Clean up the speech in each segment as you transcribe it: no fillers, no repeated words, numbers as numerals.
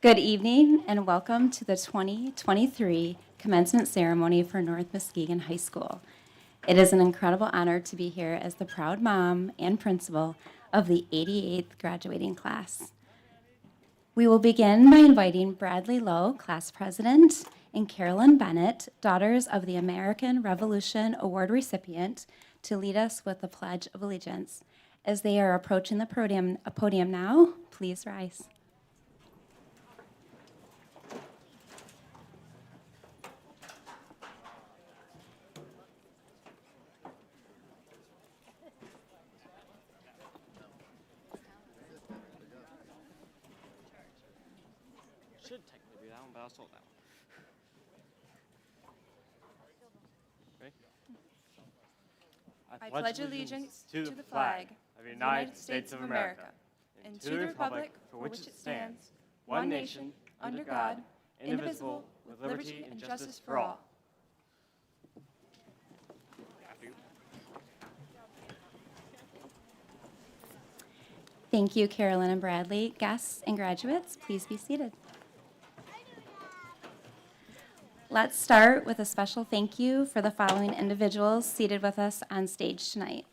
Good evening and welcome to the 2023 Commencement Ceremony for North Muskegon High School. It is an incredible honor to be here as the proud mom and principal of the 88th graduating class. We will begin by inviting Bradley Lowe, class president, and Carolyn Bennett, daughters of the American Revolution Award recipient, to lead us with the Pledge of Allegiance. As they are approaching the podium now, please rise. Should technically be that one, but I'll start that one. Ready? I pledge allegiance to the flag of the United States of America and to the republic for which it stands, one nation, under God, indivisible, with liberty and justice for all. Thank you, Carolyn and Bradley. Guests and graduates, please be seated. Let's start with a special thank you for the following individuals seated with us on stage tonight.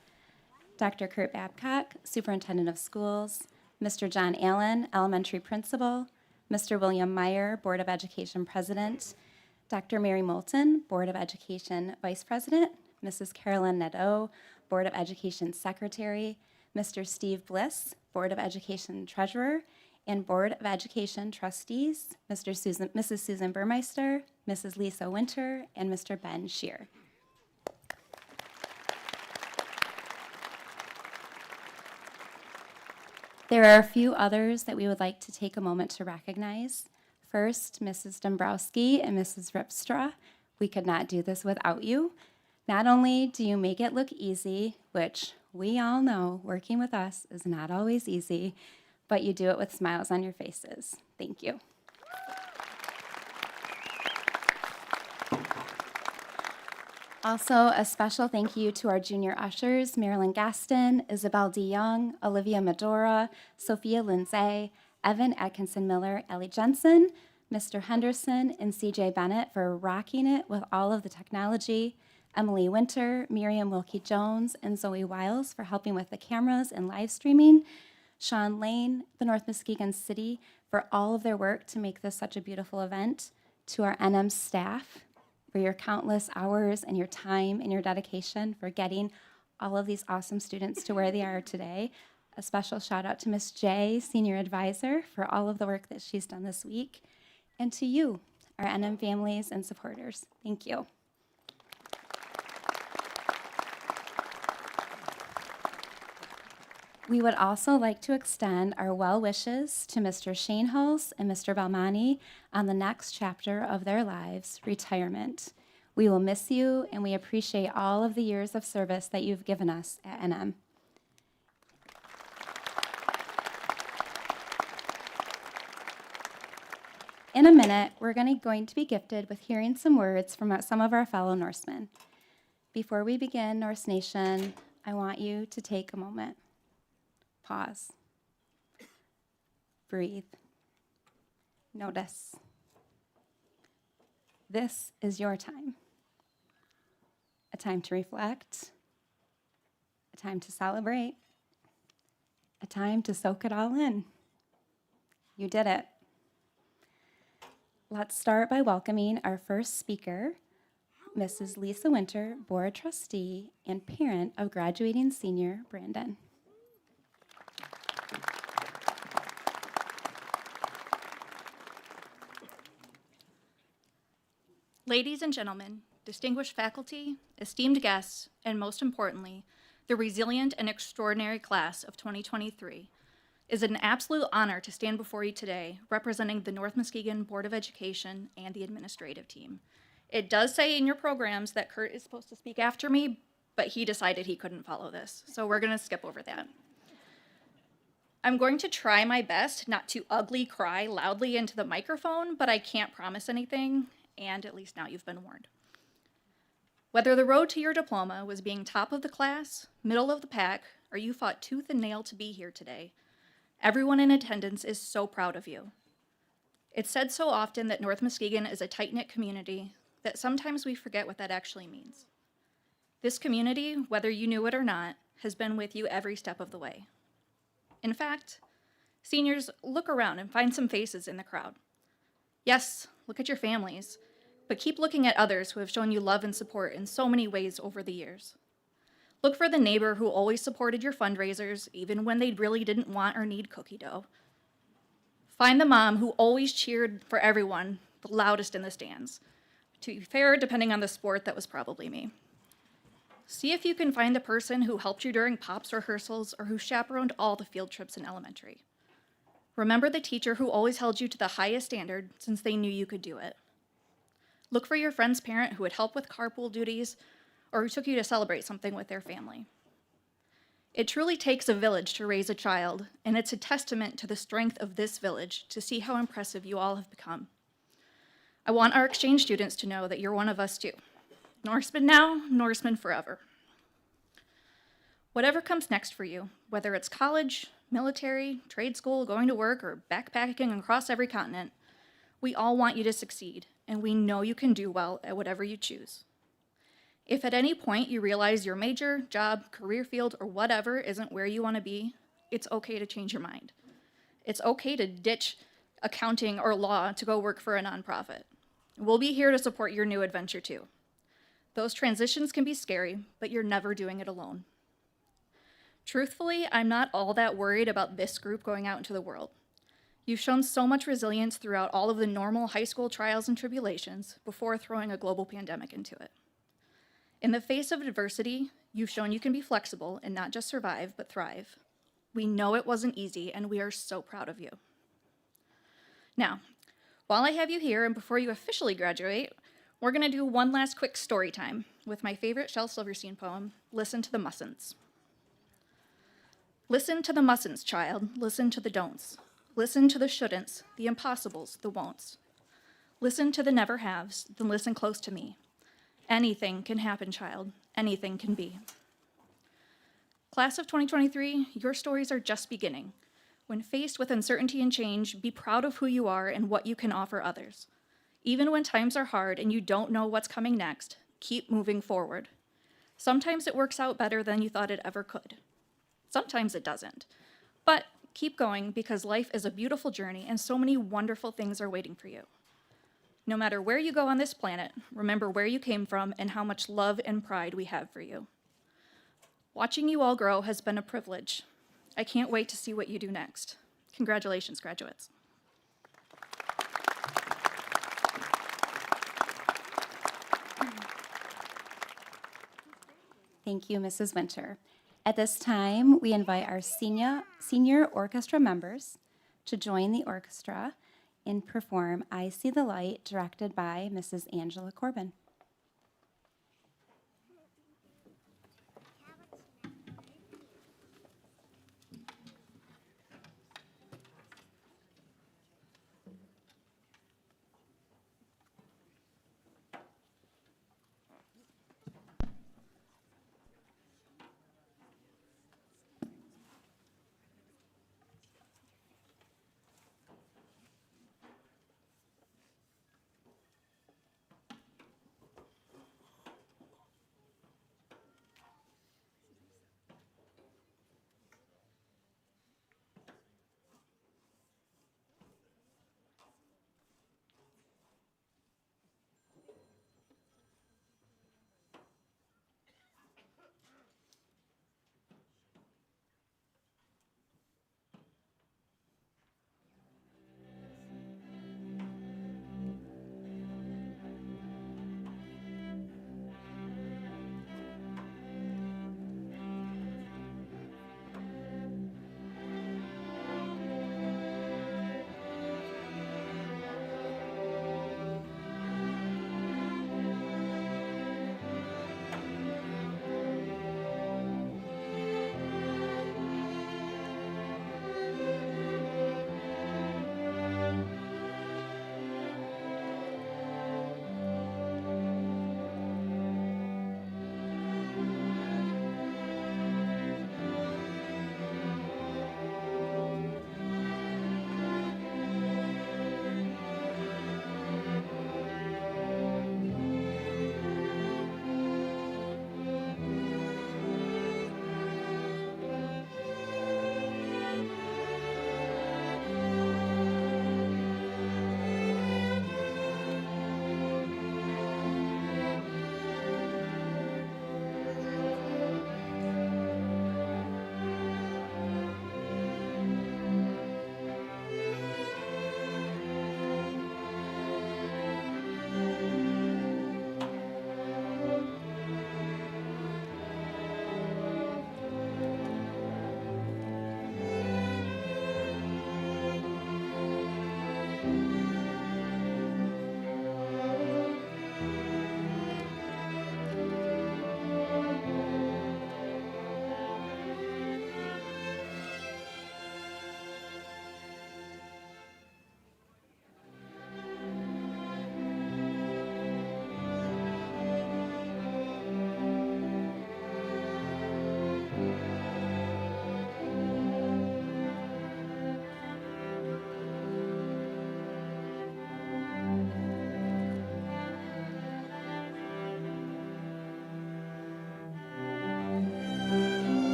Dr. Kurt Babcock, Superintendent of Schools, Mr. John Allen, Elementary Principal, Mr. William Meyer, Board of Education President, Dr. Mary Moulton, Board of Education Vice President, Mrs. Carolyn Nadeau, Board of Education Secretary, Mr. Steve Bliss, Board of Education Treasurer, and Board of Education Trustees, Mrs. Susan Burmeister, Mrs. Lisa Winter, and Mr. Ben Shear. There are a few others that we would like to take a moment to recognize. First, Mrs. Dombrowski and Mrs. Ripstra. We could not do this without you. Not only do you make it look easy, which we all know working with us is not always easy, but you do it with smiles on your faces. Thank you. Also, a special thank you to our junior ushers, Marilyn Gaston, Isabel DeYoung, Olivia Medora, Sophia Lindsay, Evan Atkinson-Miller, Ellie Jensen, Mr. Henderson, and CJ Bennett for rocking it with all of the technology, Emily Winter, Miriam Wilkie-Jones, and Zoe Wiles for helping with the cameras and live streaming, Sean Lane, the North Muskegon City, for all of their work to make this such a beautiful event, to our NM staff for your countless hours and your time and your dedication for getting all of these awesome students to where they are today. A special shout out to Ms. J, Senior Advisor, for all of the work that she's done this week, and to you, our NM families and supporters. Thank you. We would also like to extend our well wishes to Mr. Shanehouse and Mr. Belmonte on the next chapter of their lives, retirement. We will miss you, and we appreciate all of the years of service that you've given us at NM. In a minute, we're going to be gifted with hearing some words from some of our fellow Norsemen. Before we begin, Norse Nation, I want you to take a moment. Pause. Breathe. Notice. This is your time. A time to reflect, a time to celebrate, a time to soak it all in. You did it. Let's start by welcoming our first speaker, Mrs. Lisa Winter, Board Trustee and parent of graduating senior Brandon. Ladies and gentlemen, distinguished faculty, esteemed guests, and most importantly, the resilient and extraordinary class of 2023, it is an absolute honor to stand before you today representing the North Muskegon Board of Education and the administrative team. It does say in your programs that Kurt is supposed to speak after me, but he decided he couldn't follow this, so we're going to skip over that. I'm going to try my best not to ugly cry loudly into the microphone, but I can't promise anything, and at least now you've been warned. Whether the road to your diploma was being top of the class, middle of the pack, or you fought tooth and nail to be here today, everyone in attendance is so proud of you. It's said so often that North Muskegon is a tight-knit community that sometimes we forget what that actually means. This community, whether you knew it or not, has been with you every step of the way. In fact, seniors, look around and find some faces in the crowd. Yes, look at your families, but keep looking at others who have shown you love and support in so many ways over the years. Look for the neighbor who always supported your fundraisers, even when they really didn't want or need cookie dough. Find the mom who always cheered for everyone, the loudest in the stands. To be fair, depending on the sport, that was probably me. See if you can find the person who helped you during POPs rehearsals or who chaperoned all the field trips in elementary. Remember the teacher who always held you to the highest standard since they knew you could do it. Look for your friend's parent who would help with carpool duties or who took you to celebrate something with their family. It truly takes a village to raise a child, and it's a testament to the strength of this village to see how impressive you all have become. I want our exchange students to know that you're one of us too. Norseman now, Norseman forever. Whatever comes next for you, whether it's college, military, trade school, going to work, or backpacking across every continent, we all want you to succeed, and we know you can do well at whatever you choose. If at any point you realize your major, job, career field, or whatever isn't where you want to be, it's okay to change your mind. It's okay to ditch accounting or law to go work for a nonprofit. We'll be here to support your new adventure too. Those transitions can be scary, but you're never doing it alone. Truthfully, I'm not all that worried about this group going out into the world. You've shown so much resilience throughout all of the normal high school trials and tribulations before throwing a global pandemic into it. In the face of adversity, you've shown you can be flexible and not just survive, but thrive. We know it wasn't easy, and we are so proud of you. Now, while I have you here and before you officially graduate, we're going to do one last quick story time with my favorite Shel Silverstein poem, Listen to the Mustn'ts. Listen to the mustn'ts, child. Listen to the don'ts. Listen to the shouldn'ts, the impossibles, the won'ts. Listen to the never haves, then listen close to me. Anything can happen, child. Anything can be. Class of 2023, your stories are just beginning. When faced with uncertainty and change, be proud of who you are and what you can offer others. Even when times are hard and you don't know what's coming next, keep moving forward. Sometimes it works out better than you thought it ever could. Sometimes it doesn't. But keep going because life is a beautiful journey and so many wonderful things are waiting for you. No matter where you go on this planet, remember where you came from and how much love and pride we have for you. Watching you all grow has been a privilege. I can't wait to see what you do next. Congratulations, graduates. Thank you, Mrs. Winter. At this time, we invite our senior orchestra members to join the orchestra and perform I See the Light, directed by Mrs. Angela Corbin.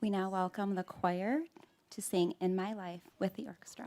We now welcome the choir to sing In My Life with the orchestra.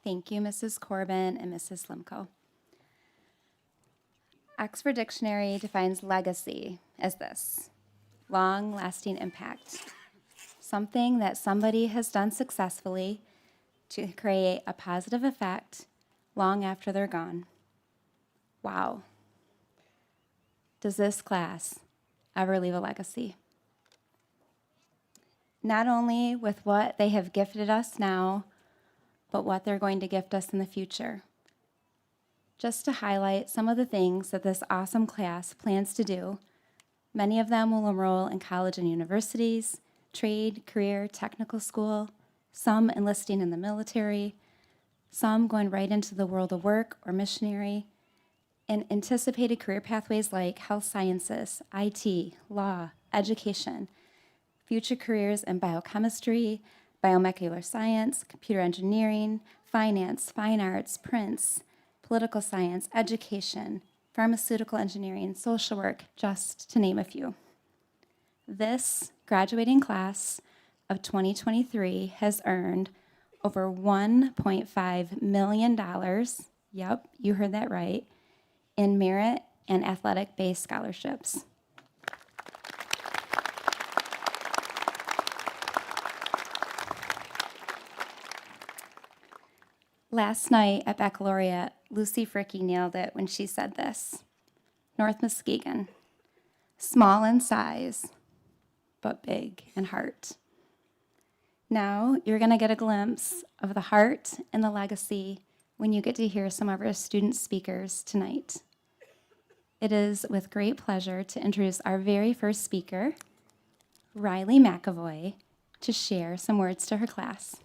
Thank you, Mrs. Corbin and Mrs. Slimko. Oxford Dictionary defines legacy as this: long-lasting impact, something that somebody has done successfully to create a positive effect long after they're gone. Wow. Does this class ever leave a legacy? Not only with what they have gifted us now, but what they're going to gift us in the future. Just to highlight some of the things that this awesome class plans to do, many of them will enroll in college and universities, trade, career, technical school, some enlisting in the military, some going right into the world of work or missionary, and anticipated career pathways like health sciences, IT, law, education, future careers in biochemistry, biomolecular science, computer engineering, finance, fine arts, prints, political science, education, pharmaceutical engineering, social work, just to name a few. This graduating class of 2023 has earned over $1.5 million, yep, you heard that right, in merit and athletic-based scholarships. Last night at Baccalaureate, Lucy Fricky nailed it when she said this. North Muskegon, small in size, but big in heart. Now you're going to get a glimpse of the heart and the legacy when you get to hear some of our student speakers tonight. It is with great pleasure to introduce our very first speaker, Riley McAvoy, to share some words to her class.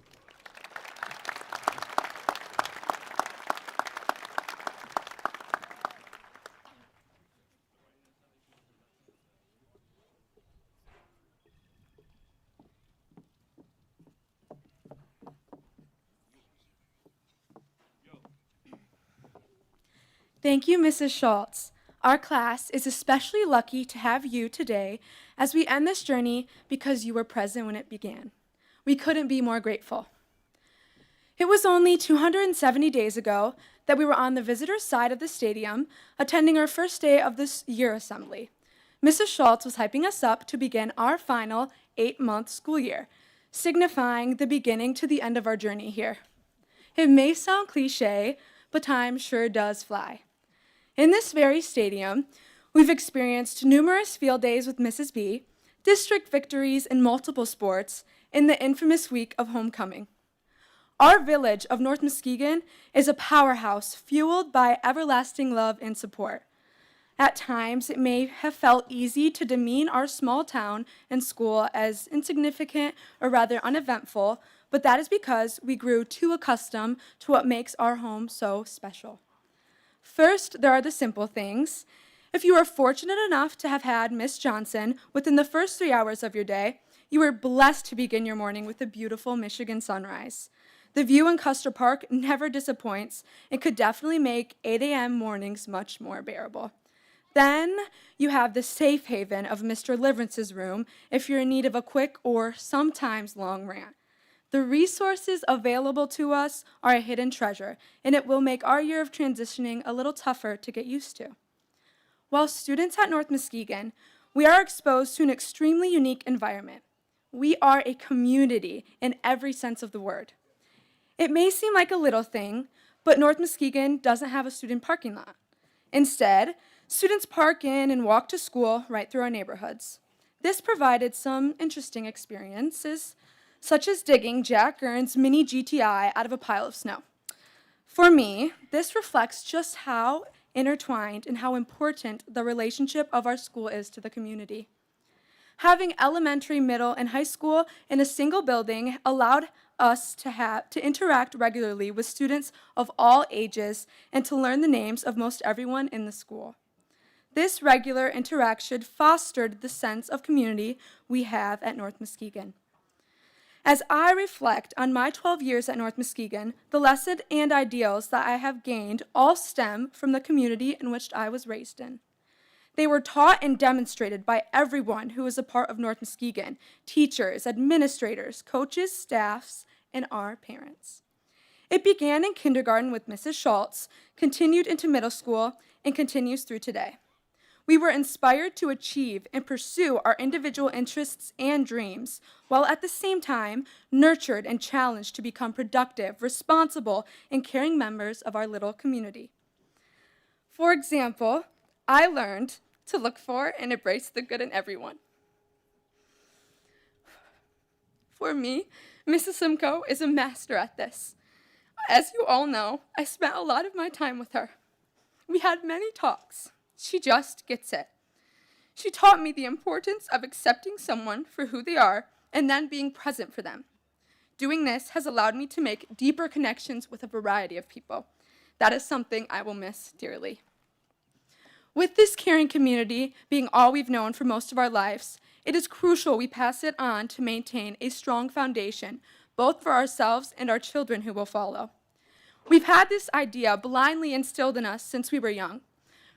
Thank you, Mrs. Schultz. Our class is especially lucky to have you today as we end this journey because you were present when it began. We couldn't be more grateful. It was only 270 days ago that we were on the visitor's side of the stadium attending our first day of this year assembly. Mrs. Schultz was hyping us up to begin our final 8-month school year, signifying the beginning to the end of our journey here. It may sound cliche, but time sure does fly. In this very stadium, we've experienced numerous field days with Mrs. B, district victories in multiple sports, and the infamous week of homecoming. Our village of North Muskegon is a powerhouse fueled by everlasting love and support. At times, it may have felt easy to demean our small town and school as insignificant or rather uneventful, but that is because we grew too accustomed to what makes our home so special. First, there are the simple things. If you are fortunate enough to have had Miss Johnson within the first 3 hours of your day, you are blessed to begin your morning with a beautiful Michigan sunrise. The view in Custer Park never disappoints and could definitely make 8 a.m. mornings much more bearable. Then you have the safe haven of Mr. Liverance's room if you're in need of a quick or sometimes long rant. The resources available to us are a hidden treasure, and it will make our year of transitioning a little tougher to get used to. While students at North Muskegon, we are exposed to an extremely unique environment. We are a community in every sense of the word. It may seem like a little thing, but North Muskegon doesn't have a student parking lot. Instead, students park in and walk to school right through our neighborhoods. This provided some interesting experiences, such as digging Jack Gurn's mini GTI out of a pile of snow. For me, this reflects just how intertwined and how important the relationship of our school is to the community. Having elementary, middle, and high school in a single building allowed us to interact regularly with students of all ages and to learn the names of most everyone in the school. This regular interaction fostered the sense of community we have at North Muskegon. As I reflect on my 12 years at North Muskegon, the lessons and ideals that I have gained all stem from the community in which I was raised in. They were taught and demonstrated by everyone who was a part of North Muskegon: teachers, administrators, coaches, staffs, and our parents. It began in kindergarten with Mrs. Schultz, continued into middle school, and continues through today. We were inspired to achieve and pursue our individual interests and dreams, while at the same time nurtured and challenged to become productive, responsible, and caring members of our little community. For example, I learned to look for and embrace the good in everyone. For me, Mrs. Simcoe is a master at this. As you all know, I spent a lot of my time with her. We had many talks. She just gets it. She taught me the importance of accepting someone for who they are and then being present for them. Doing this has allowed me to make deeper connections with a variety of people. That is something I will miss dearly. With this caring community being all we've known for most of our lives, it is crucial we pass it on to maintain a strong foundation, both for ourselves and our children who will follow. We've had this idea blindly instilled in us since we were young.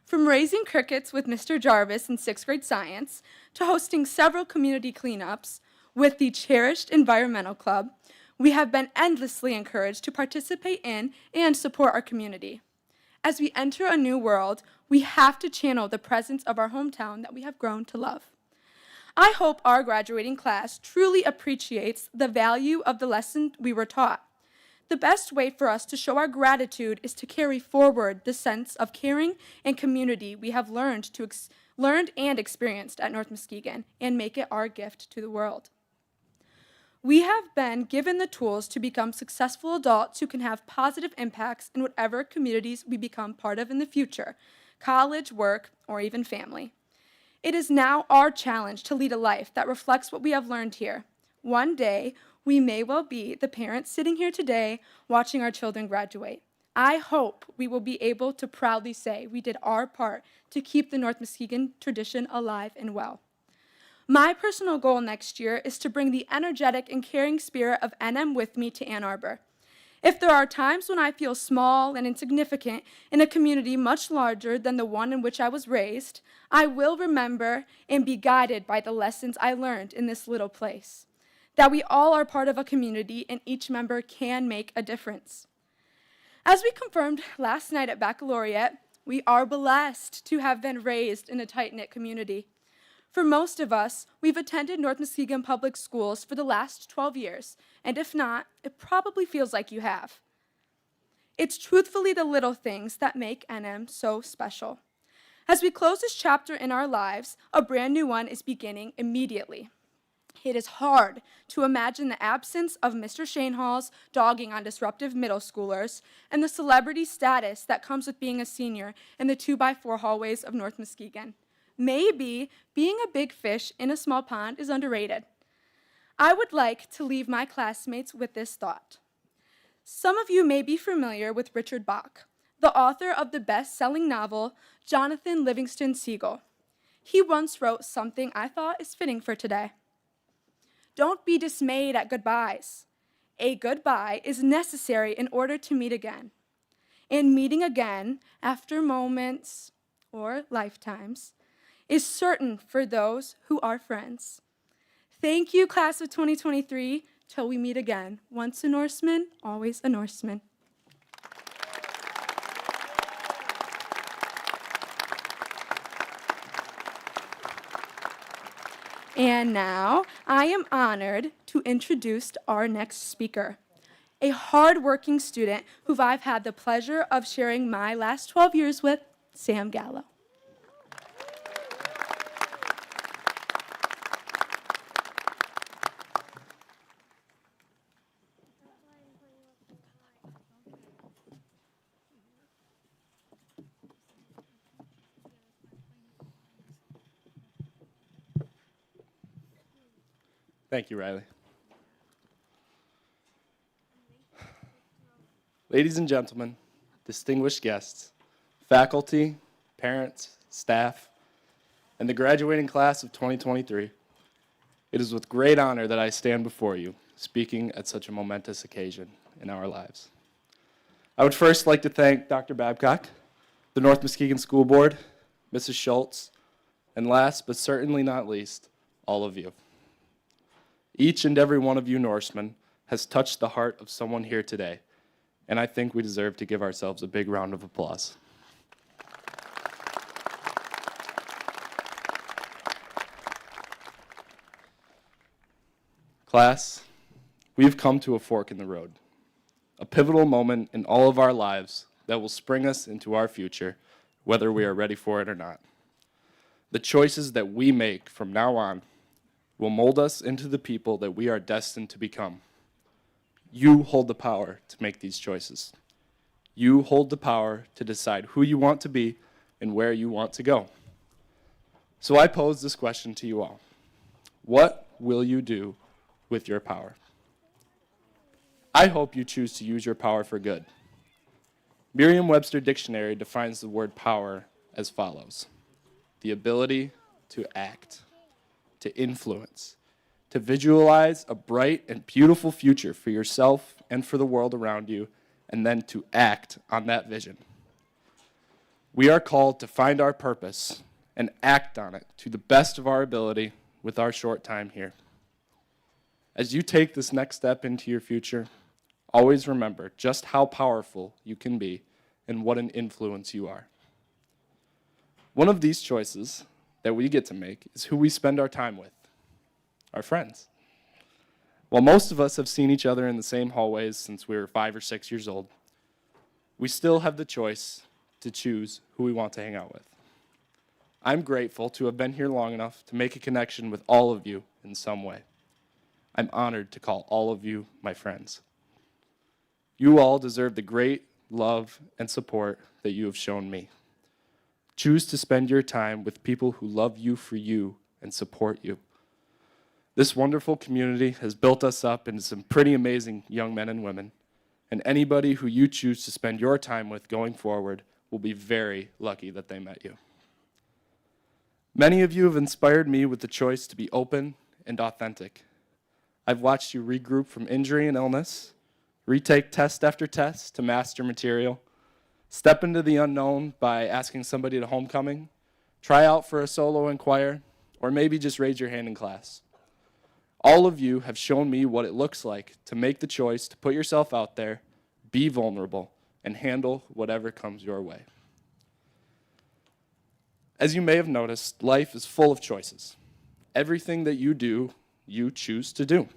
From raising crickets with Mr. Jarvis in 6th grade science, to hosting several community cleanups with the cherished Environmental Club, we have been endlessly encouraged to participate in and support our community. As we enter a new world, we have to channel the presence of our hometown that we have grown to love. I hope our graduating class truly appreciates the value of the lesson we were taught. The best way for us to show our gratitude is to carry forward the sense of caring and community we have learned and experienced at North Muskegon and make it our gift to the world. We have been given the tools to become successful adults who can have positive impacts in whatever communities we become part of in the future, college, work, or even family. It is now our challenge to lead a life that reflects what we have learned here. One day, we may well be the parents sitting here today watching our children graduate. I hope we will be able to proudly say we did our part to keep the North Muskegon tradition alive and well. My personal goal next year is to bring the energetic and caring spirit of NM with me to Ann Arbor. If there are times when I feel small and insignificant in a community much larger than the one in which I was raised, I will remember and be guided by the lessons I learned in this little place. That we all are part of a community and each member can make a difference. As we confirmed last night at Baccalaureate, we are blessed to have been raised in a tight-knit community. For most of us, we've attended North Muskegon Public Schools for the last 12 years, and if not, it probably feels like you have. It's truthfully the little things that make NM so special. As we close this chapter in our lives, a brand new one is beginning immediately. It is hard to imagine the absence of Mr. Shanehalls dogging on disruptive middle schoolers and the celebrity status that comes with being a senior in the 2x4 hallways of North Muskegon. Maybe being a big fish in a small pond is underrated. I would like to leave my classmates with this thought. Some of you may be familiar with Richard Bach, the author of the best-selling novel, Jonathan Livingston Seagull. He once wrote something I thought is fitting for today. Don't be dismayed at goodbyes. A goodbye is necessary in order to meet again. And meeting again, after moments or lifetimes, is certain for those who are friends. Thank you, class of 2023. Till we meet again. Once a Norseman, always a Norseman. And now, I am honored to introduce our next speaker, a hard-working student who I've had the pleasure of sharing my last 12 years with, Sam Gallo. Thank you, Riley. Ladies and gentlemen, distinguished guests, faculty, parents, staff, and the graduating class of 2023, it is with great honor that I stand before you, speaking at such a momentous occasion in our lives. I would first like to thank Dr. Babcock, the North Muskegon School Board, Mrs. Schultz, and last but certainly not least, all of you. Each and every one of you Norsemen has touched the heart of someone here today, and I think we deserve to give ourselves a big round of applause. Class, we've come to a fork in the road, a pivotal moment in all of our lives that will spring us into our future, whether we are ready for it or not. The choices that we make from now on will mold us into the people that we are destined to become. You hold the power to make these choices. You hold the power to decide who you want to be and where you want to go. So I pose this question to you all. What will you do with your power? I hope you choose to use your power for good. Merriam-Webster Dictionary defines the word power as follows: the ability to act, to influence, to visualize a bright and beautiful future for yourself and for the world around you, and then to act on that vision. We are called to find our purpose and act on it to the best of our ability with our short time here. As you take this next step into your future, always remember just how powerful you can be and what an influence you are. One of these choices that we get to make is who we spend our time with, our friends. While most of us have seen each other in the same hallways since we were 5 or 6 years old, we still have the choice to choose who we want to hang out with. I'm grateful to have been here long enough to make a connection with all of you in some way. I'm honored to call all of you my friends. You all deserve the great love and support that you have shown me. Choose to spend your time with people who love you for you and support you. This wonderful community has built us up into some pretty amazing young men and women, and anybody who you choose to spend your time with going forward will be very lucky that they met you. Many of you have inspired me with the choice to be open and authentic. I've watched you regroup from injury and illness, retake test after test to master material, step into the unknown by asking somebody to homecoming, try out for a solo in choir, or maybe just raise your hand in class. All of you have shown me what it looks like to make the choice to put yourself out there, be vulnerable, and handle whatever comes your way. As you may have noticed, life is full of choices. Everything that you do, you choose to do.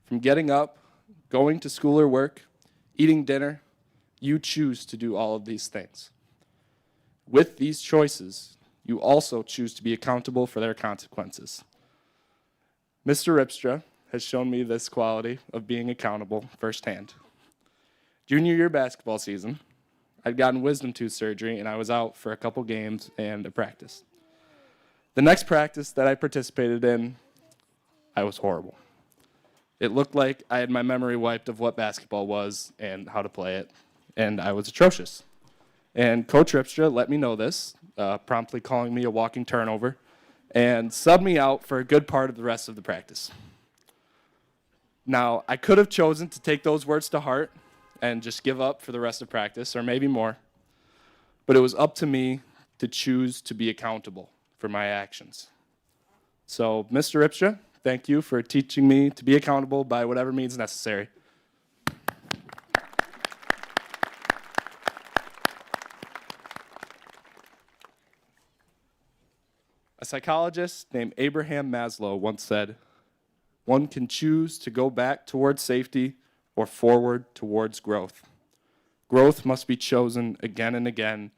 From getting up, going to school or work, eating dinner, you choose to do all of these things. With these choices, you also choose to be accountable for their consequences. Mr. Ripstra has shown me this quality of being accountable firsthand. Junior year basketball season, I'd gotten wisdom tooth surgery and I was out for a couple games and a practice. The next practice that I participated in, I was horrible. It looked like I had my memory wiped of what basketball was and how to play it, and I was atrocious. And Coach Ripstra let me know this, promptly calling me a walking turnover, and subbed me out for a good part of the rest of the practice. Now, I could have chosen to take those words to heart and just give up for the rest of practice, or maybe more, but it was up to me to choose to be accountable for my actions. So, Mr. Ripstra, thank you for teaching me to be accountable by whatever means necessary. A psychologist named Abraham Maslow once said, "One can choose to go back towards safety or forward towards growth. Growth must be chosen again and again,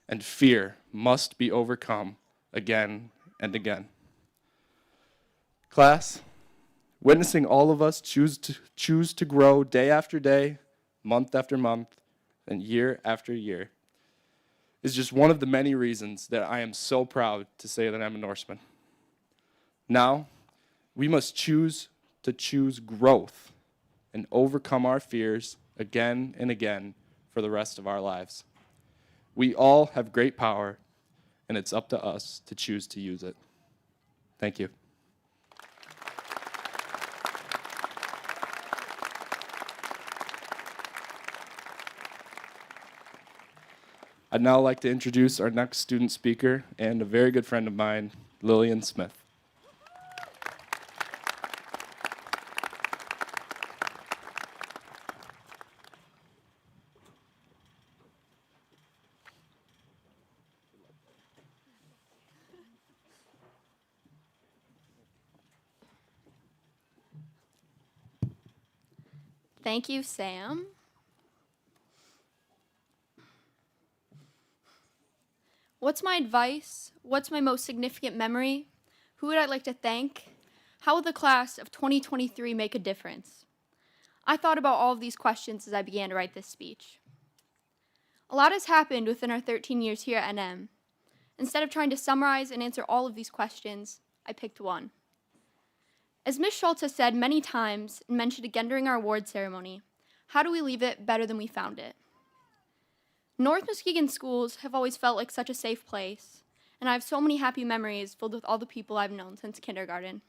and fear must be overcome again and again." Class, witnessing all of us choose to grow day after day, month after month, and year after year is just one of the many reasons that I am so proud to say that I'm a Norseman. Now, we must choose to choose growth and overcome our fears again and again for the rest of our lives. We all have great power, and it's up to us to choose to use it. Thank you. I'd now like to introduce our next student speaker and a very good friend of mine, Lillian Smith. Thank you, Sam. What's my advice? What's my most significant memory? Who would I like to thank? How will the class of 2023 make a difference? I thought about all of these questions as I began to write this speech. A lot has happened within our 13 years here at NM. Instead of trying to summarize and answer all of these questions, I picked one. As Ms. Schultz has said many times and mentioned again during our award ceremony, how do we leave it better than we found it? North Muskegon schools have always felt like such a safe place, and I have so many happy memories filled with all the people I've known since kindergarten.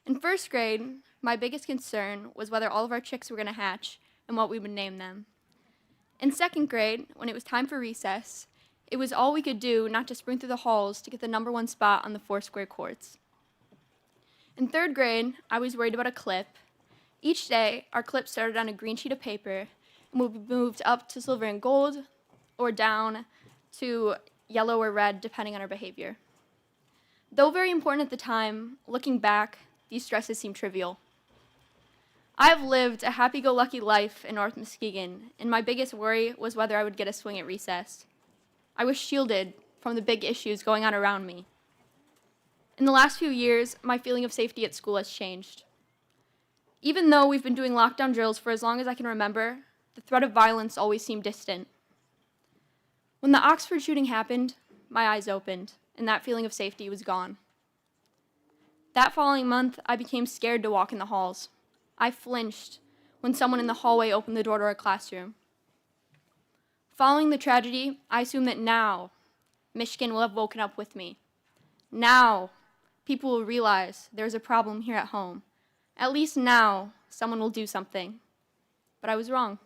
In first grade, my biggest concern was whether all of our chicks were going to hatch and what we would name them. In second grade, when it was time for recess, it was all we could do not to sprint through the halls to get the number 1 spot on the 4 square courts. In third grade, I was worried about a clip. Each day, our clip started on a green sheet of paper and would be moved up to silver and gold or down to yellow or red, depending on our behavior. Though very important at the time, looking back, these stresses seem trivial. I have lived a happy-go-lucky life in North Muskegon, and my biggest worry was whether I would get a swing at recess. I was shielded from the big issues going on around me. In the last few years, my feeling of safety at school has changed. Even though we've been doing lockdown drills for as long as I can remember, the threat of violence always seemed distant. When the Oxford shooting happened, my eyes opened, and that feeling of safety was gone. That following month, I became scared to walk in the halls. I flinched when someone in the hallway opened the door to our classroom. Following the tragedy, I assume that now, Michigan will have woken up with me. Now, people will realize there's a problem here at home. At least now, someone will do something. But I was wrong.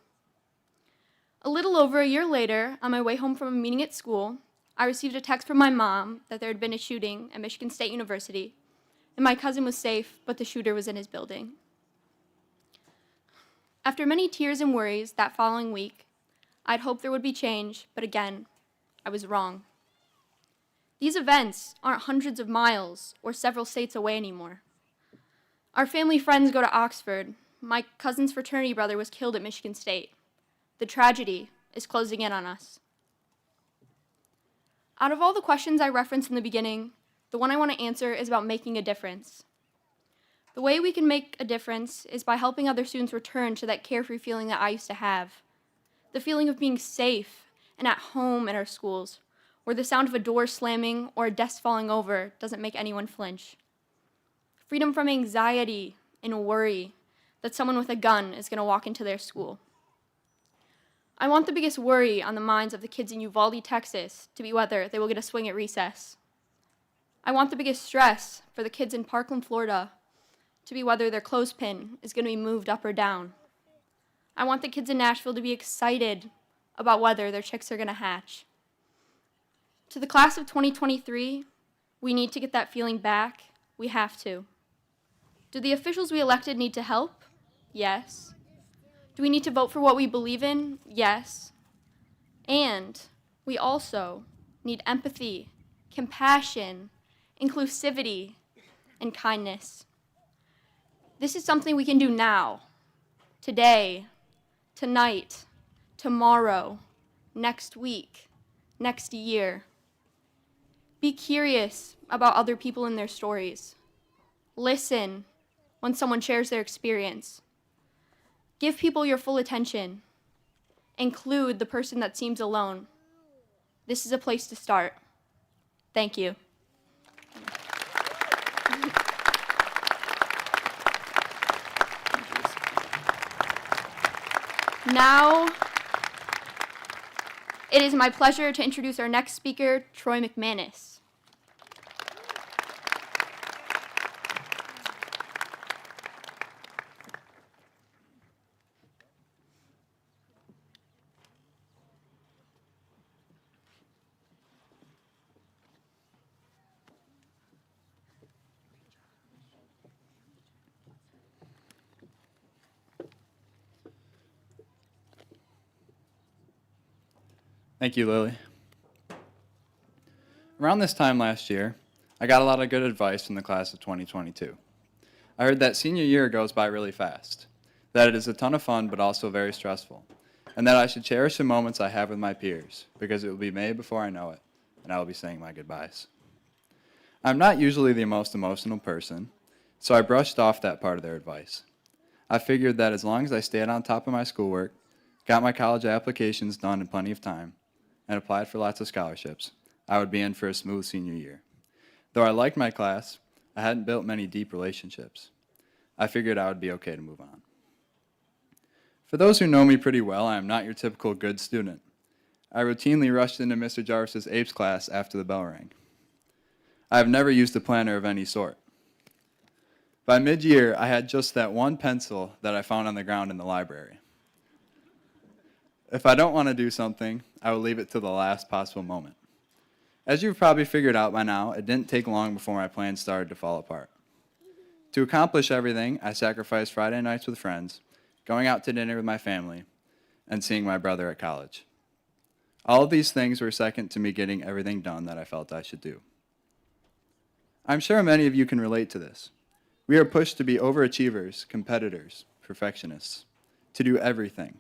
A little over a year later, on my way home from a meeting at school, I received a text from my mom that there had been a shooting at Michigan State University, and my cousin was safe, but the shooter was in his building. After many tears and worries that following week, I'd hoped there would be change, but again, I was wrong. These events aren't hundreds of miles or several states away anymore. Our family friends go to Oxford. My cousin's fraternity brother was killed at Michigan State. The tragedy is closing in on us. Out of all the questions I referenced in the beginning, the one I want to answer is about making a difference. The way we can make a difference is by helping other students return to that carefree feeling that I used to have. The feeling of being safe and at home at our schools, where the sound of a door slamming or a desk falling over doesn't make anyone flinch. Freedom from anxiety and worry that someone with a gun is going to walk into their school. I want the biggest worry on the minds of the kids in Uvalde, Texas, to be whether they will get a swing at recess. I want the biggest stress for the kids in Parkland, Florida, to be whether their clothespin is going to be moved up or down. I want the kids in Nashville to be excited about whether their chicks are going to hatch. To the class of 2023, we need to get that feeling back. We have to. Do the officials we elected need to help? Yes. Do we need to vote for what we believe in? Yes. And we also need empathy, compassion, inclusivity, and kindness. This is something we can do now, today, tonight, tomorrow, next week, next year. Be curious about other people and their stories. Listen when someone shares their experience. Give people your full attention. Include the person that seems alone. This is a place to start. Thank you. Now, it is my pleasure to introduce our next speaker, Troy McManus. Thank you, Lily. Around this time last year, I got a lot of good advice from the class of 2022. I heard that senior year goes by really fast, that it is a ton of fun but also very stressful, and that I should cherish the moments I have with my peers because it will be May before I know it, and I will be saying my goodbyes. I'm not usually the most emotional person, so I brushed off that part of their advice. I figured that as long as I stayed on top of my schoolwork, got my college applications done in plenty of time, and applied for lots of scholarships, I would be in for a smooth senior year. Though I liked my class, I hadn't built many deep relationships. I figured I would be okay to move on. For those who know me pretty well, I am not your typical good student. I routinely rushed into Mr. Jarvis's apes class after the bell rang. I have never used a planner of any sort. By mid-year, I had just that one pencil that I found on the ground in the library. If I don't want to do something, I will leave it to the last possible moment. As you've probably figured out by now, it didn't take long before my plans started to fall apart. To accomplish everything, I sacrificed Friday nights with friends, going out to dinner with my family, and seeing my brother at college. All of these things were second to me getting everything done that I felt I should do. I'm sure many of you can relate to this. We are pushed to be overachievers, competitors, perfectionists, to do everything.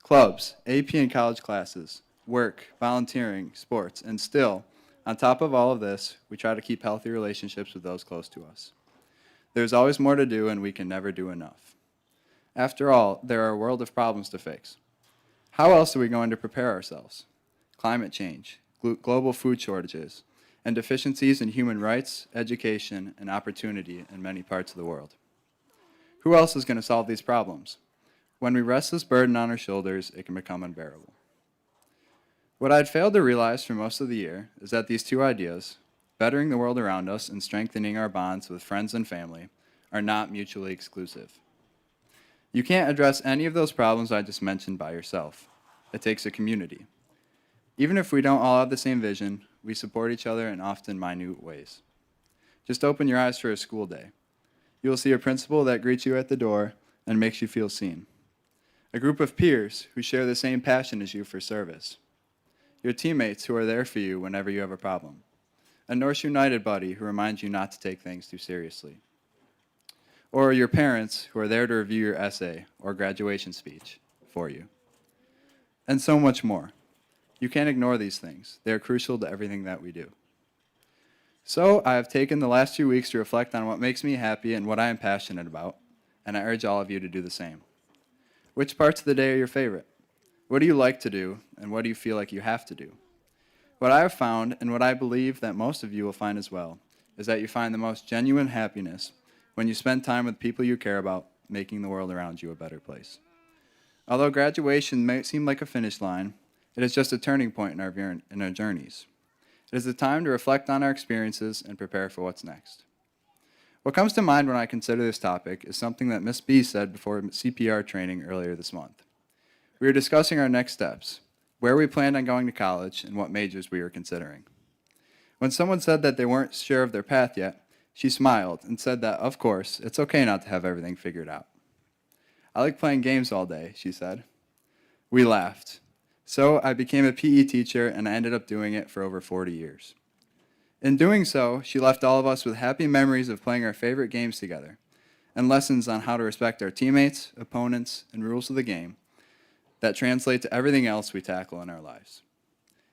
Clubs, AP and college classes, work, volunteering, sports, and still, on top of all of this, we try to keep healthy relationships with those close to us. There's always more to do, and we can never do enough. After all, there are a world of problems to fix. How else are we going to prepare ourselves? Climate change, global food shortages, and deficiencies in human rights, education, and opportunity in many parts of the world. Who else is going to solve these problems? When we rest this burden on our shoulders, it can become unbearable. What I'd failed to realize for most of the year is that these two ideas, bettering the world around us and strengthening our bonds with friends and family, are not mutually exclusive. You can't address any of those problems I just mentioned by yourself. It takes a community. Even if we don't all have the same vision, we support each other in often minute ways. Just open your eyes for a school day. You will see a principal that greets you at the door and makes you feel seen. A group of peers who share the same passion as you for service. Your teammates who are there for you whenever you have a problem. A Norse United buddy who reminds you not to take things too seriously. Or your parents who are there to review your essay or graduation speech for you. And so much more. You can't ignore these things. They are crucial to everything that we do. So I have taken the last 2 weeks to reflect on what makes me happy and what I am passionate about, and I urge all of you to do the same. Which parts of the day are your favorite? What do you like to do, and what do you feel like you have to do? What I have found, and what I believe that most of you will find as well, is that you find the most genuine happiness when you spend time with people you care about, making the world around you a better place. Although graduation may seem like a finish line, it is just a turning point in our journeys. It is a time to reflect on our experiences and prepare for what's next. What comes to mind when I consider this topic is something that Miss B said before CPR training earlier this month. We were discussing our next steps, where we planned on going to college, and what majors we were considering. When someone said that they weren't sure of their path yet, she smiled and said that, of course, it's okay not to have everything figured out. I like playing games all day, she said. We laughed. So I became a PE teacher, and I ended up doing it for over 40 years. In doing so, she left all of us with happy memories of playing our favorite games together, and lessons on how to respect our teammates, opponents, and rules of the game that translate to everything else we tackle in our lives.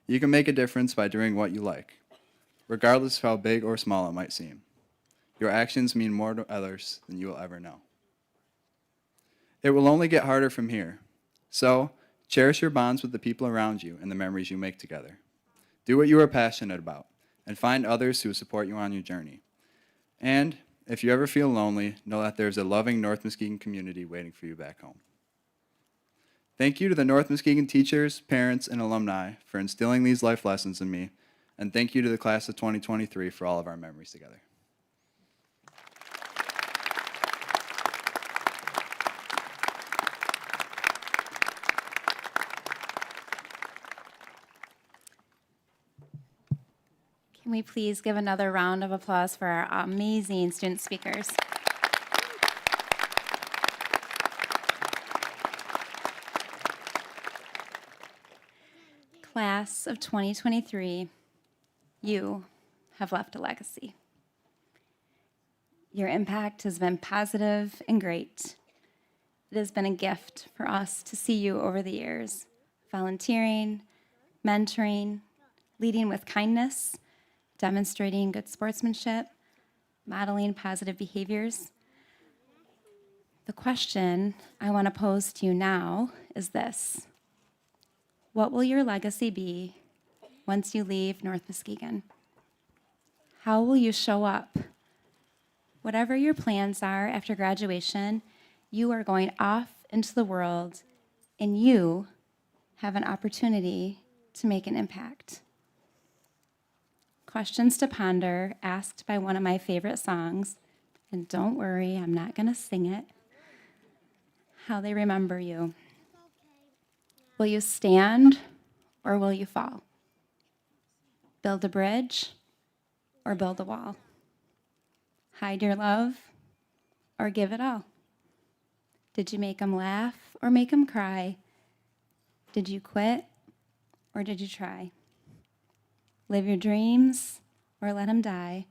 You can make a difference by doing what you like, regardless of how big or small it might seem. Your actions mean more to others than you will ever know. It will only get harder from here. So, cherish your bonds with the people around you and the memories you make together. Do what you are passionate about, and find others who support you on your journey. And if you ever feel lonely, know that there's a loving North Muskegon community waiting for you back home. Thank you to the North Muskegon teachers, parents, and alumni for instilling these life lessons in me, and thank you to the class of 2023 for all of our memories together. Can we please give another round of applause for our amazing student speakers? Class of 2023, you have left a legacy. Your impact has been positive and great. It has been a gift for us to see you over the years, volunteering, mentoring, leading with kindness, demonstrating good sportsmanship, modeling positive behaviors. The question I want to pose to you now is this: what will your legacy be once you leave North Muskegon? How will you show up Whatever your plans are after graduation, you are going off into the world and you have an opportunity to make an impact. Questions to ponder, asked by one of my favorite songs, and don't worry, I'm not going to sing it. How they remember you. Will you stand or will you fall? Build a bridge or build a wall? Hide your love or give it all? Did you make them laugh or make them cry? Did you quit or did you try? Live your dreams or let them die?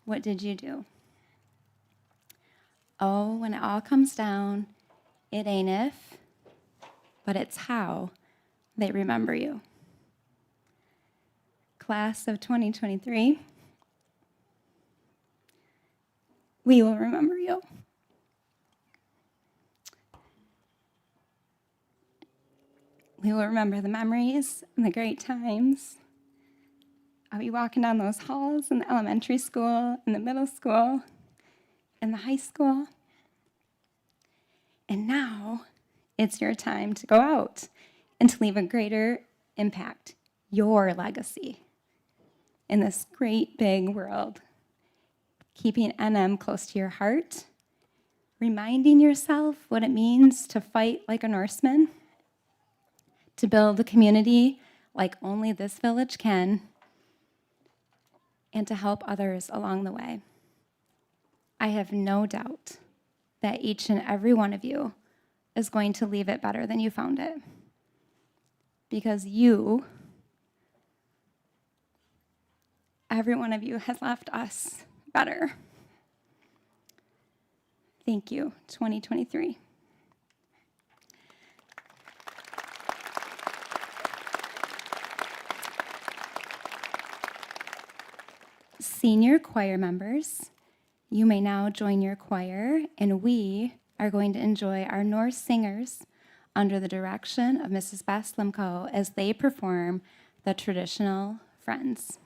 What did you do? Oh, when it all comes down, it ain't if, but it's how they remember you. Class of 2023, we will remember you. We will remember the memories and the great times. I'll be walking down those halls in the elementary school, in the middle school, in the high school. And now it's your time to go out and to leave a greater impact, your legacy, in this great big world. Keeping NM close to your heart, reminding yourself what it means to fight like a Norseman, to build a community like only this village can, and to help others along the way. I have no doubt that each and every one of you is going to leave it better than you found it. Because you, every one of you has left us better. Thank you, 2023. Senior choir members, you may now join your choir, and we are going to enjoy our Norse singers under the direction of Mrs. Bess Limco as they perform the traditional Friends.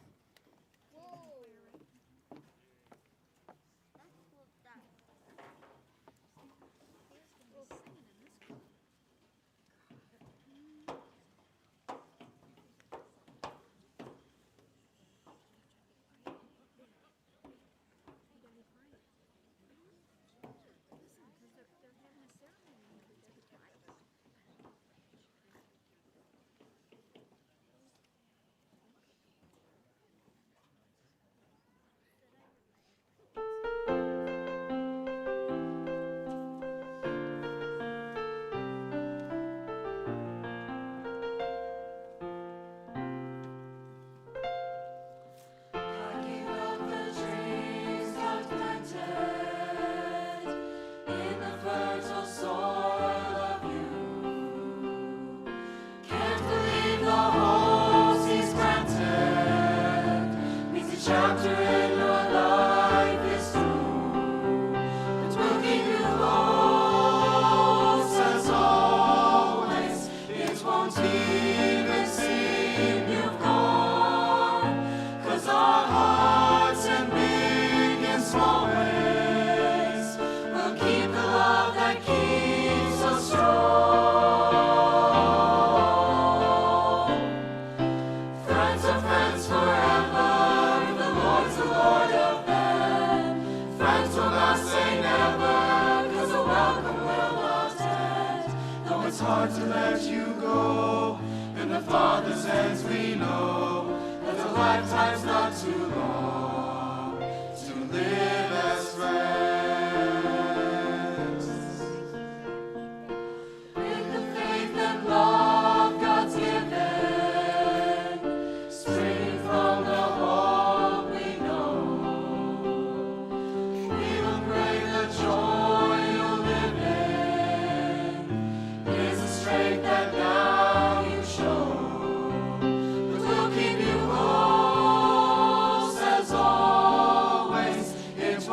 It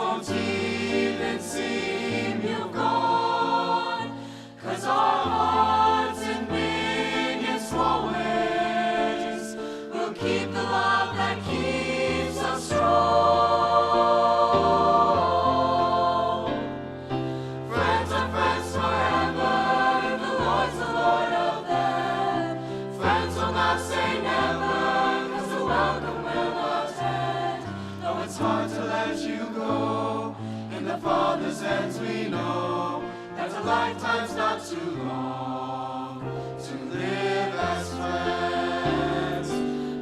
too long to live as friends.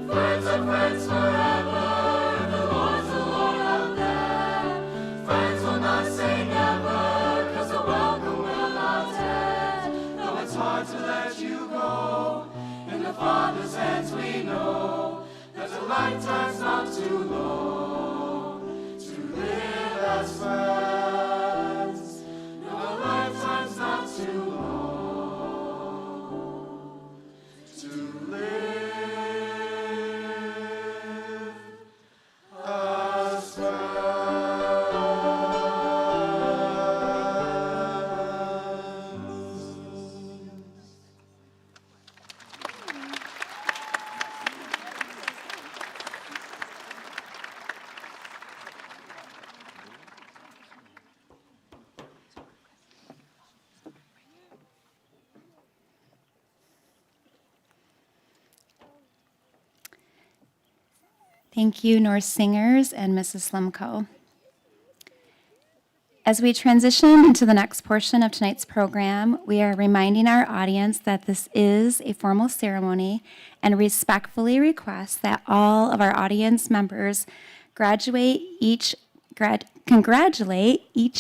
Friends are friends forever, and the Lord's the Lord of them. Friends will not say never, 'cause the welcome will not end. Though it's hard to let you go, in the Father's hands we know that a lifetime's not too long to live as friends. No, a lifetime's not too long to live as friends. Thank you, North Singers and Mrs. Slimko. As we transition into the next portion of tonight's program, we are reminding our audience that this is a formal ceremony and respectfully request that all of our audience members congratulate each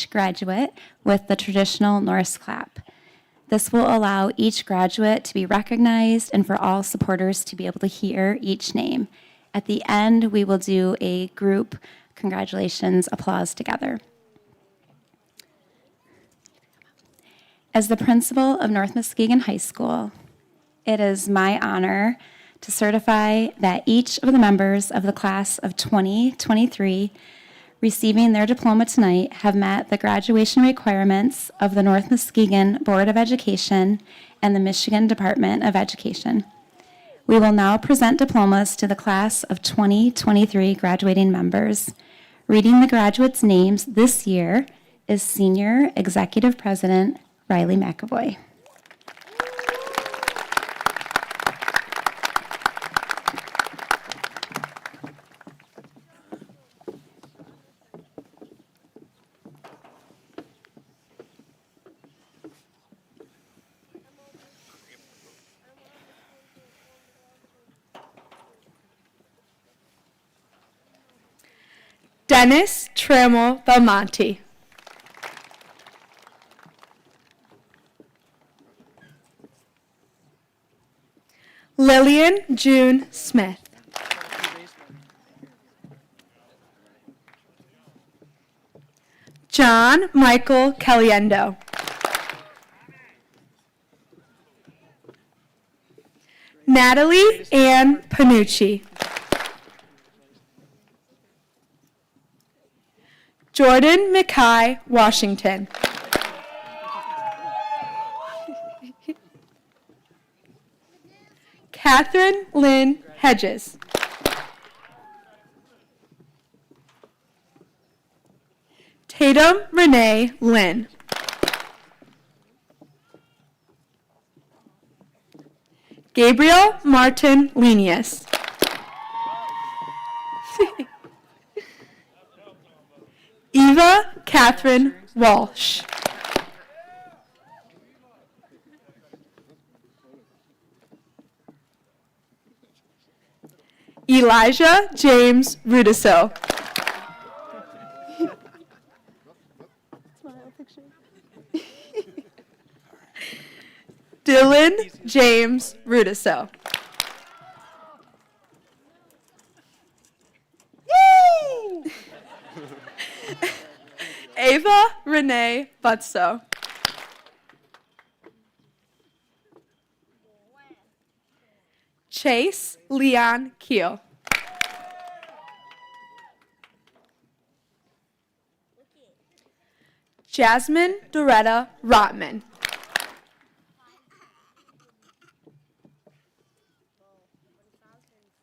graduate with the traditional Norse clap. This will allow each graduate to be recognized and for all supporters to be able to hear each name. At the end, we will do a group congratulations applause together. As the principal of North Muskegon High School, it is my honor to certify that each of the members of the class of 2023 receiving their diploma tonight have met the graduation requirements of the North Muskegon Board of Education and the Michigan Department of Education. We will now present diplomas to the class of 2023 graduating members. Reading the graduates' names this year is Senior Executive President Riley McAvoy. Dennis Trammell Belmonte. Lillian June Smith. John Michael Caliendo. Natalie Ann Panucci. Jordan Mackay Washington. Catherine Lynn Hedges. Tatum Renee Lynn. Gabriel Martin Lenius. Eva Catherine Walsh. Elijah James Rudiso. Dylan James Rudiso. Yay! Ava Renee Butso. Chase Leon Keel. Jasmine Doretta Rotman.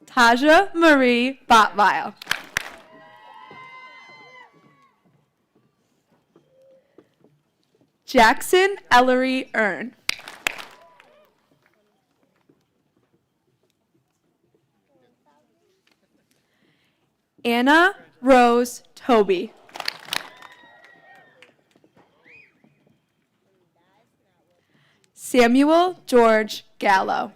Taja Marie Botvile. Jackson Ellery Earn. Anna Rose Toby. Samuel George Gallo.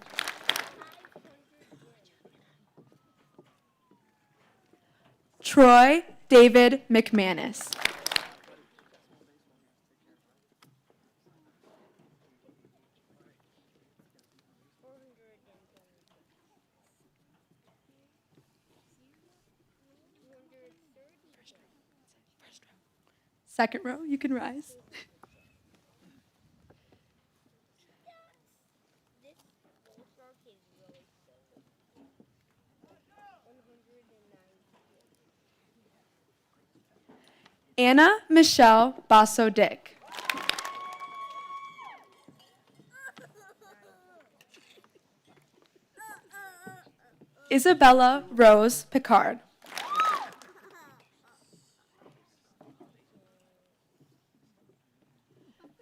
Troy David McManus. Second row, you can rise. Anna Michelle Basso Dick. Isabella Rose Picard.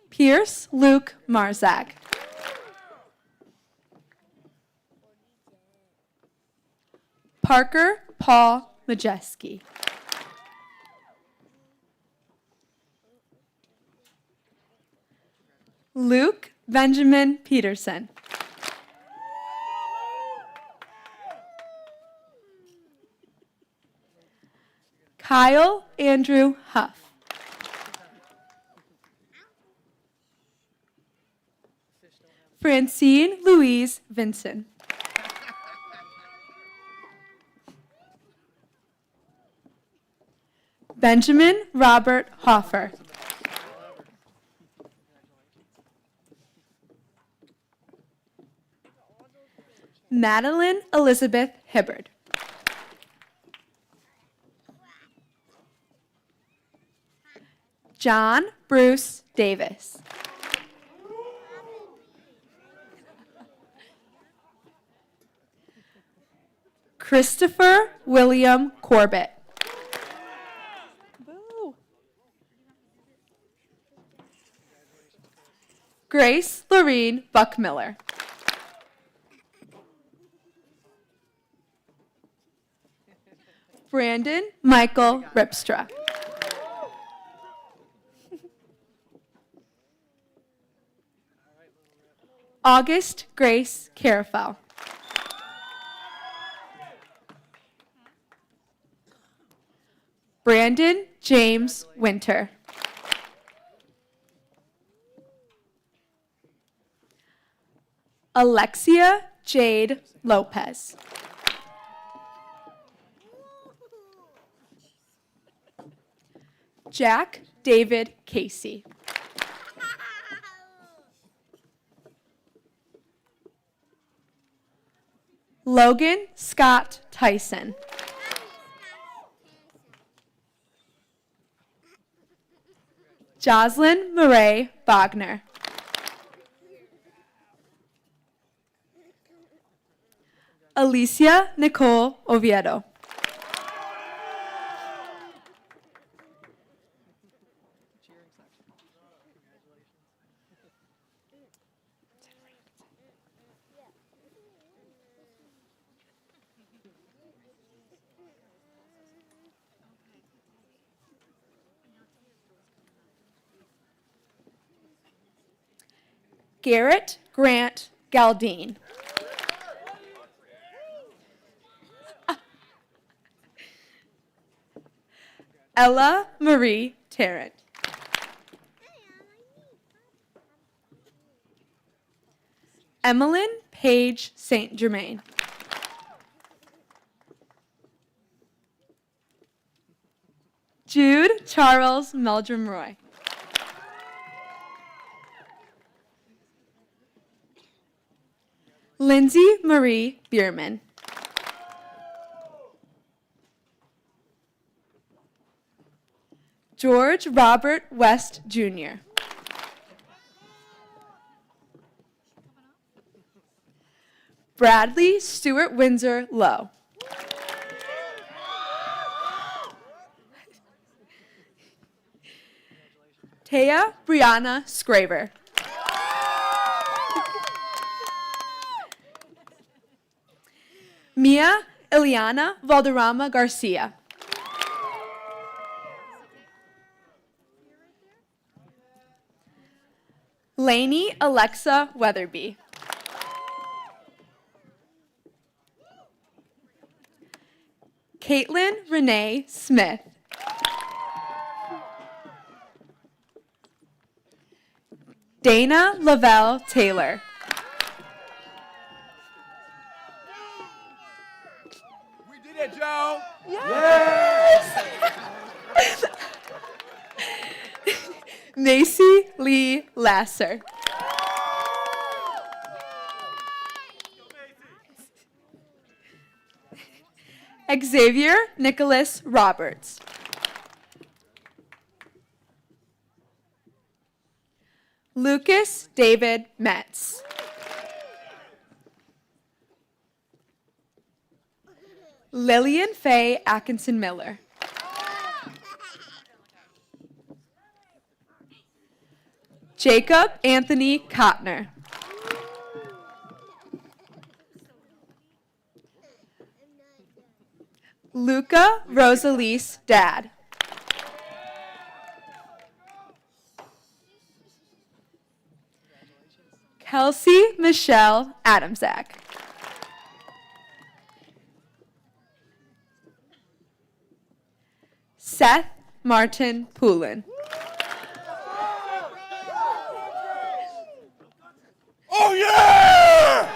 Pierce Luke Marzak. Parker Paul Majeski. Luke Benjamin Peterson. Kyle Andrew Huff. Francine Louise Vinson. Benjamin Robert Hoffer. Madeline Elizabeth Hibbard. John Bruce Davis. Christopher William Corbett. Grace Lorene Buckmiller. Brandon Michael Ripstra. August Grace Carafel. Brandon James Winter. Alexia Jade Lopez. Jack David Casey. Logan Scott Tyson. Jocelyn Murray Bogner. Alicia Nicole Oviedo. Garrett Grant Galdine. Ella Marie Tarrant. Emmeline Page St. Germain. Jude Charles Meldrum Roy. Lindsay Marie Bierman. George Robert West Jr. Bradley Stewart Windsor Lowe. Taya Brianna Scraver. Mia Ileana Valderrama Garcia. Lainey Alexa Weatherby. Caitlin Renee Smith. Dana Lavelle Taylor. We did it, Joe. Macy Lee Lasser. Xavier Nicholas Roberts. Lucas David Metz. Lillian Faye Atkinson Miller. Jacob Anthony Kottner. Luca Rosalise Dad. Kelsey Michelle Adamzak. Seth Martin Poulin. Oh, yeah!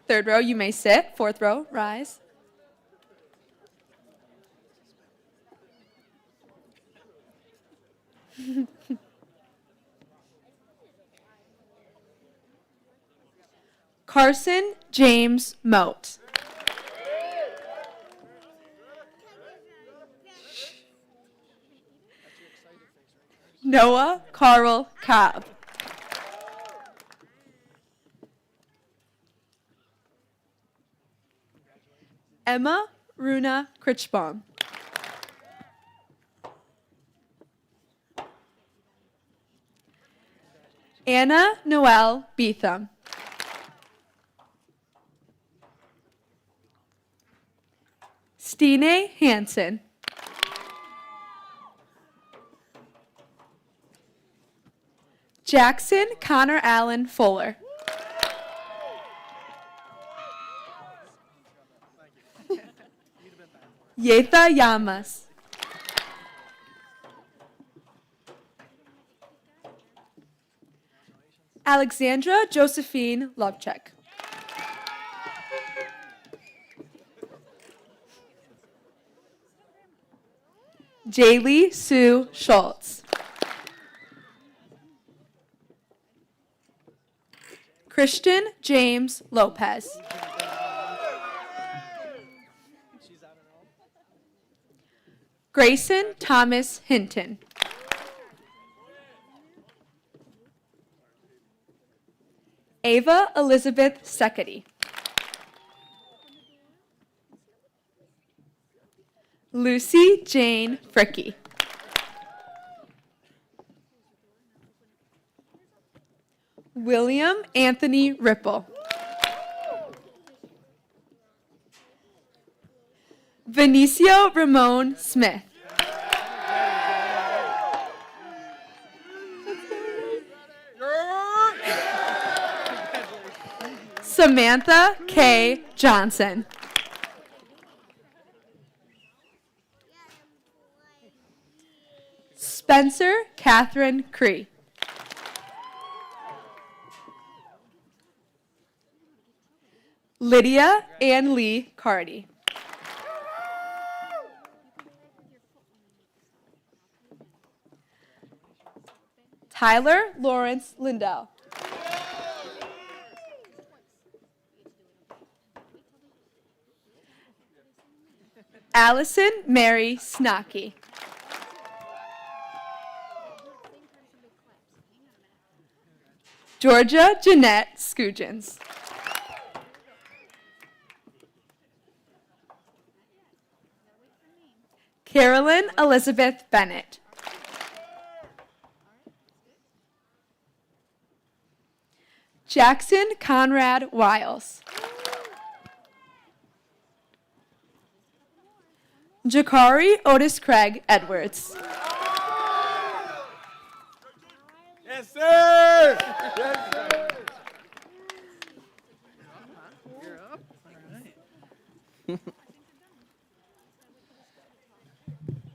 Third row, you may sit. Fourth row, rise. Carson James Moat. Noah Carl Cobb. Emma Runa Critchbaum. Anna Noelle Beetham. Stine Hansen. Jackson Connor Allen Fuller. Yetha Yamas. Alexandra Josephine Lovchek. Jaylee Sue Schultz. Christian James Lopez. Grayson Thomas Hinton. Ava Elizabeth Secady. Lucy Jane Fricky. William Anthony Ripple. Vinicio Ramon Smith. Samantha K. Johnson. Spencer Catherine Cree. Lydia Ann Lee Cardy. Tyler Lawrence Lindell. Allison Mary Snocky. Georgia Jeanette Scoogens. Carolyn Elizabeth Bennett. Jackson Conrad Wiles. Jakari Otis Craig Edwards. Yes, sir! Yes, sir!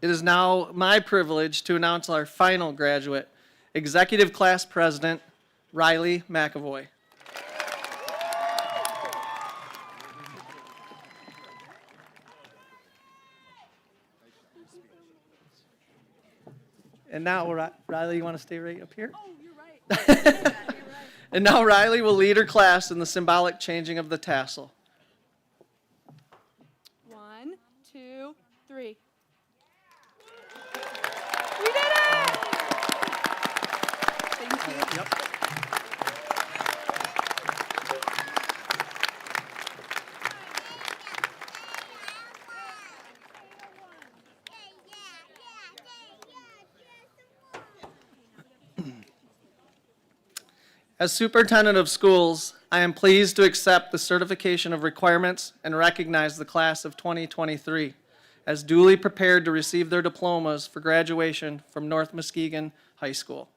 It is now my privilege to announce our final graduate, Executive Class President, Riley McAvoy. And now, Riley, you want to stay right up here? Oh, you're right. And now Riley will lead her class in the symbolic changing of the tassel. 1, 2, 3. We did it! Thank you. Yep. As Superintendent of Schools, I am pleased to accept the certification of requirements and recognize the class of 2023 as duly prepared to receive their diplomas for graduation from North Muskegon High School.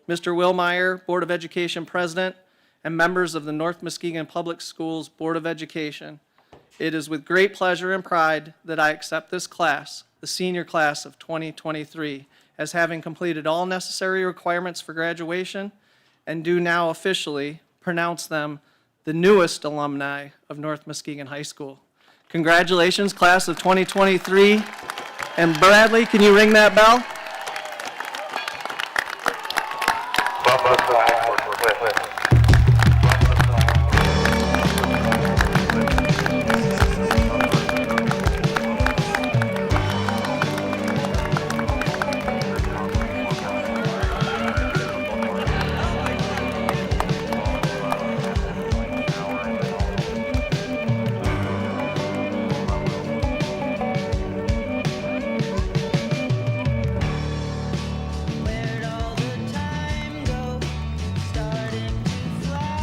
Mr. Will Meyer, Board of Education President, and members of the North Muskegon Public Schools Board of Education, it is with great pleasure and pride that I accept this class, the senior class of 2023, as having completed all necessary requirements for graduation and do now officially pronounce them the newest alumni of North Muskegon High School. Congratulations, class of 2023. And Bradley, can you ring that bell? Where'd all the time go? Starting to fly.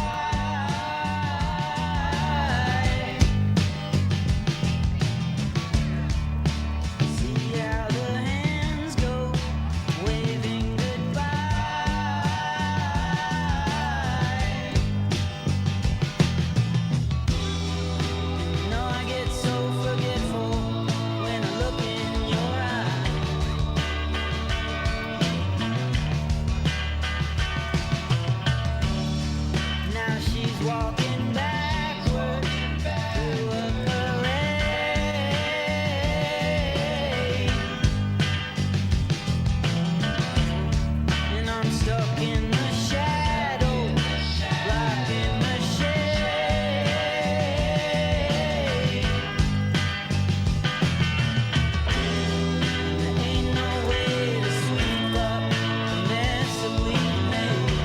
See how the hands go, waving goodbye. No, I get so forgetful when I look in your eyes. Now she's walking backward through a parade, and I'm stuck in the shadow, blocking the shade. There ain't no way to sweep up the mess that we made.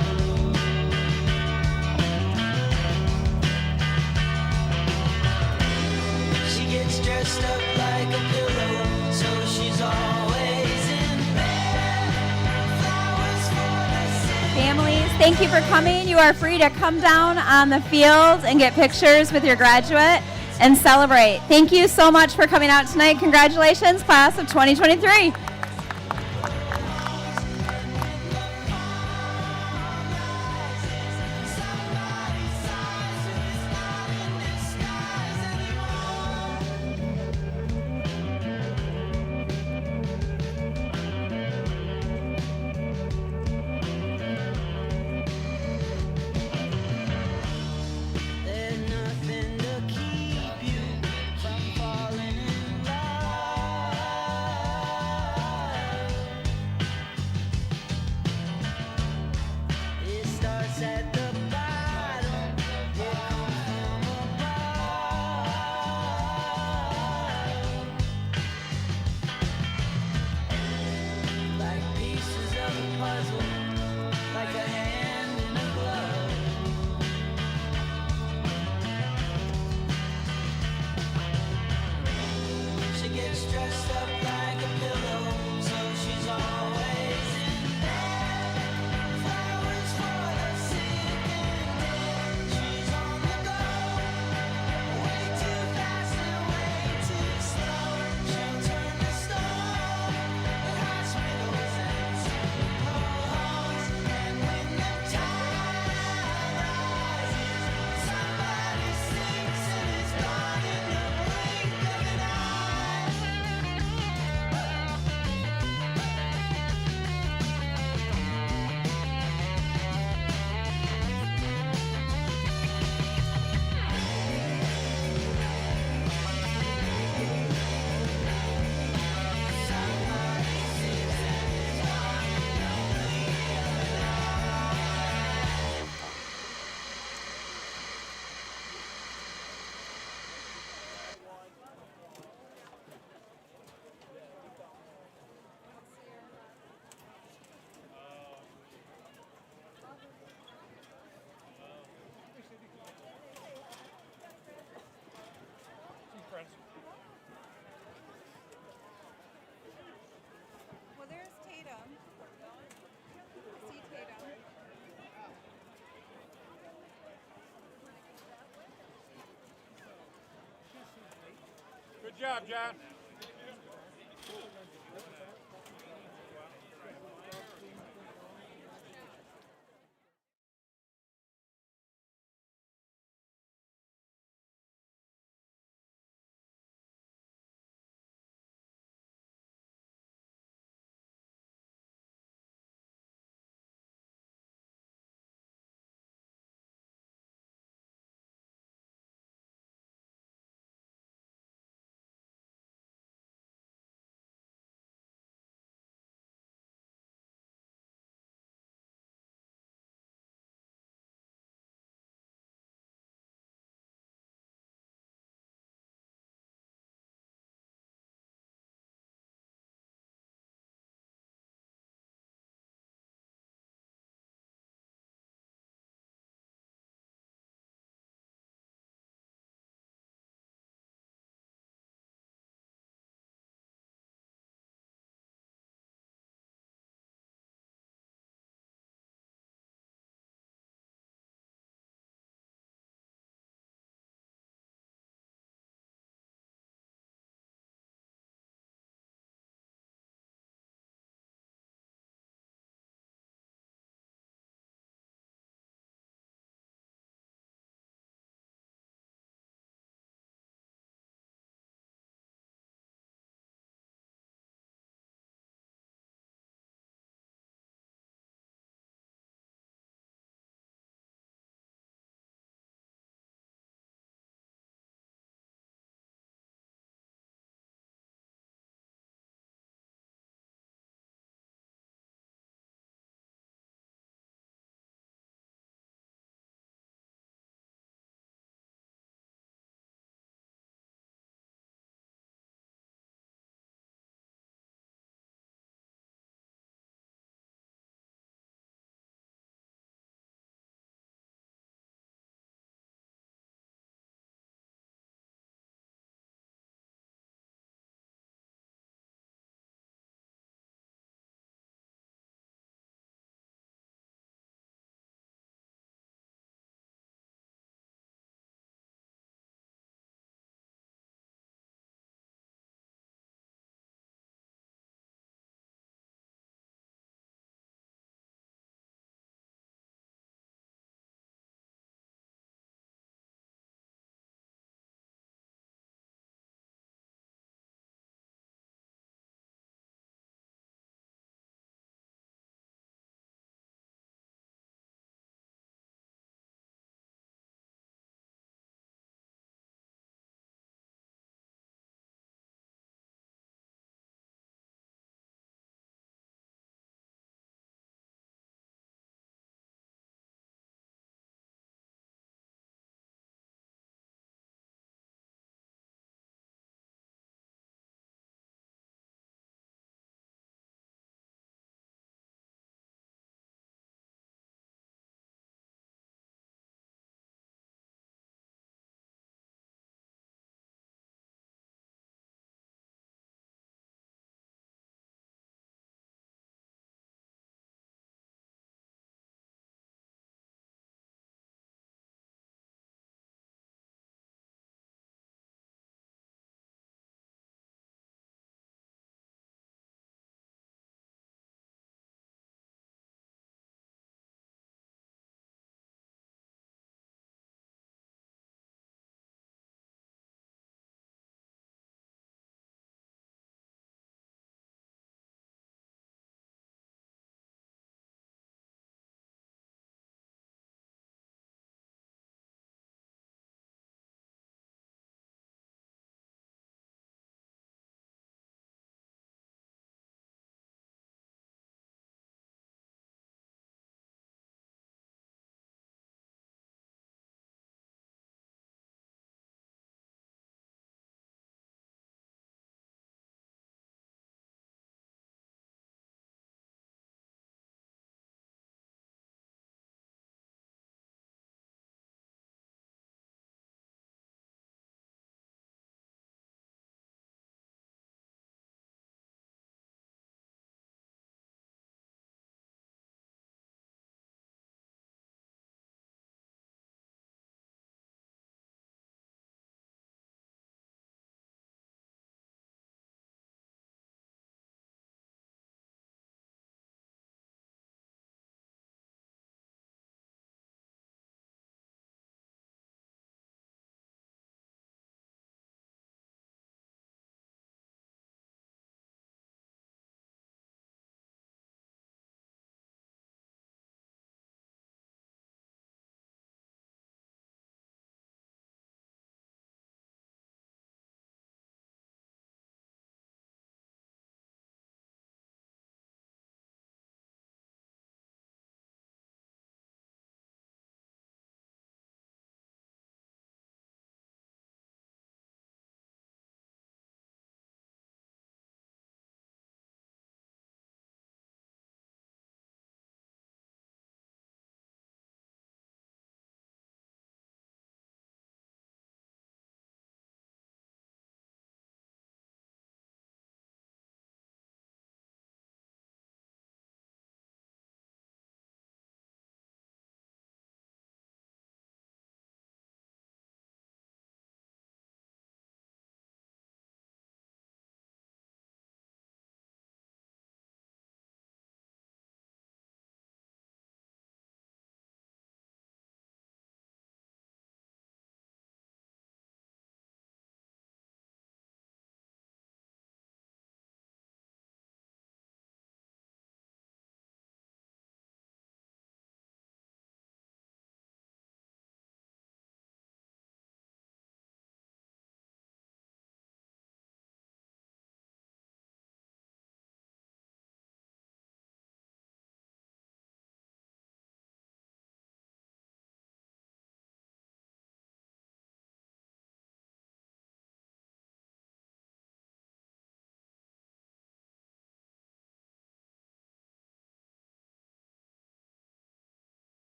She gets dressed up like a pillow, so she's always in bed. Flowers for the city. Families, thank you for coming. You are free to come down on the field and get pictures with your graduate and celebrate. Thank you so much for coming out tonight. Congratulations, class of 2023. There's nothing to keep you from falling in love. job, John.